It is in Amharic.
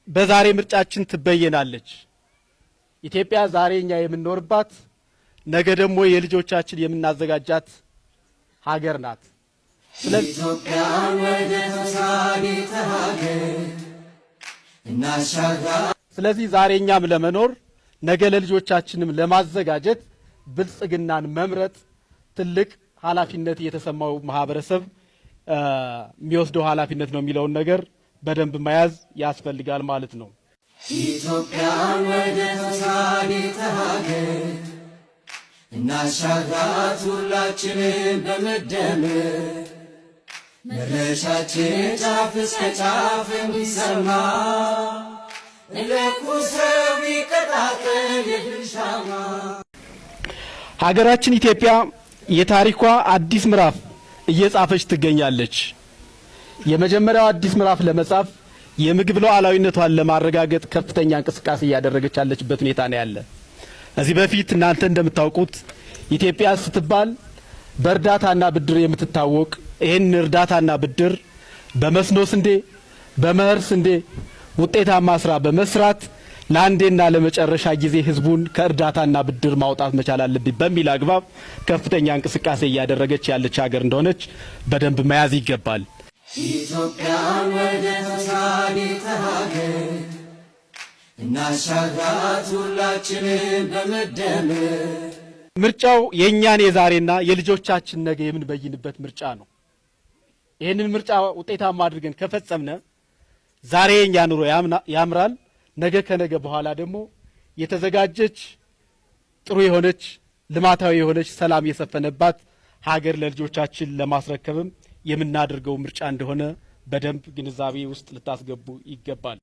በዛሬ ምርጫችን ትበየናለች ኢትዮጵያ። ዛሬ እኛ የምንኖርባት ነገ ደግሞ የልጆቻችን የምናዘጋጃት ሀገር ናት። ስለዚህ ዛሬ እኛም ለመኖር ነገ ለልጆቻችንም ለማዘጋጀት ብልጽግናን መምረጥ ትልቅ ኃላፊነት የተሰማው ማህበረሰብ የሚወስደው ኃላፊነት ነው የሚለውን ነገር በደንብ መያዝ ያስፈልጋል ማለት ነው። ኢትዮጵያን ወደ ተሳቢተ ሀገር እናሻግራት ሁላችንም በመደመር መድረሻችን ጫፍ እስከ ጫፍ እንዲሰማ ለኩሰብ ይቀጣጠል የድርሻማ። ሀገራችን ኢትዮጵያ የታሪኳ አዲስ ምዕራፍ እየጻፈች ትገኛለች። የመጀመሪያው አዲስ ምዕራፍ ለመጻፍ የምግብ ሉዓላዊነቷን ለማረጋገጥ ከፍተኛ እንቅስቃሴ እያደረገች ያለችበት ሁኔታ ነው ያለ። እዚህ በፊት እናንተ እንደምታውቁት ኢትዮጵያ ስትባል በእርዳታና ብድር የምትታወቅ ይህን እርዳታና ብድር በመስኖ ስንዴ፣ በመኸር ስንዴ ውጤታማ ስራ በመስራት ለአንዴና ለመጨረሻ ጊዜ ህዝቡን ከእርዳታና ብድር ማውጣት መቻል አለብኝ በሚል አግባብ ከፍተኛ እንቅስቃሴ እያደረገች ያለች ሀገር እንደሆነች በደንብ መያዝ ይገባል። ኢትዮጵያን ወደ ተሳቢተ ሀገር እናሻግራት ሁላችንም በመደመር። ምርጫው የእኛን የዛሬና የልጆቻችን ነገ የምንበይንበት ምርጫ ነው። ይህንን ምርጫ ውጤታማ አድርገን ከፈጸምነ ዛሬ የእኛ ኑሮ ያምራል። ነገ ከነገ በኋላ ደግሞ የተዘጋጀች ጥሩ የሆነች ልማታዊ የሆነች ሰላም የሰፈነባት ሀገር ለልጆቻችን ለማስረከብም የምናደርገው ምርጫ እንደሆነ በደንብ ግንዛቤ ውስጥ ልታስገቡ ይገባል።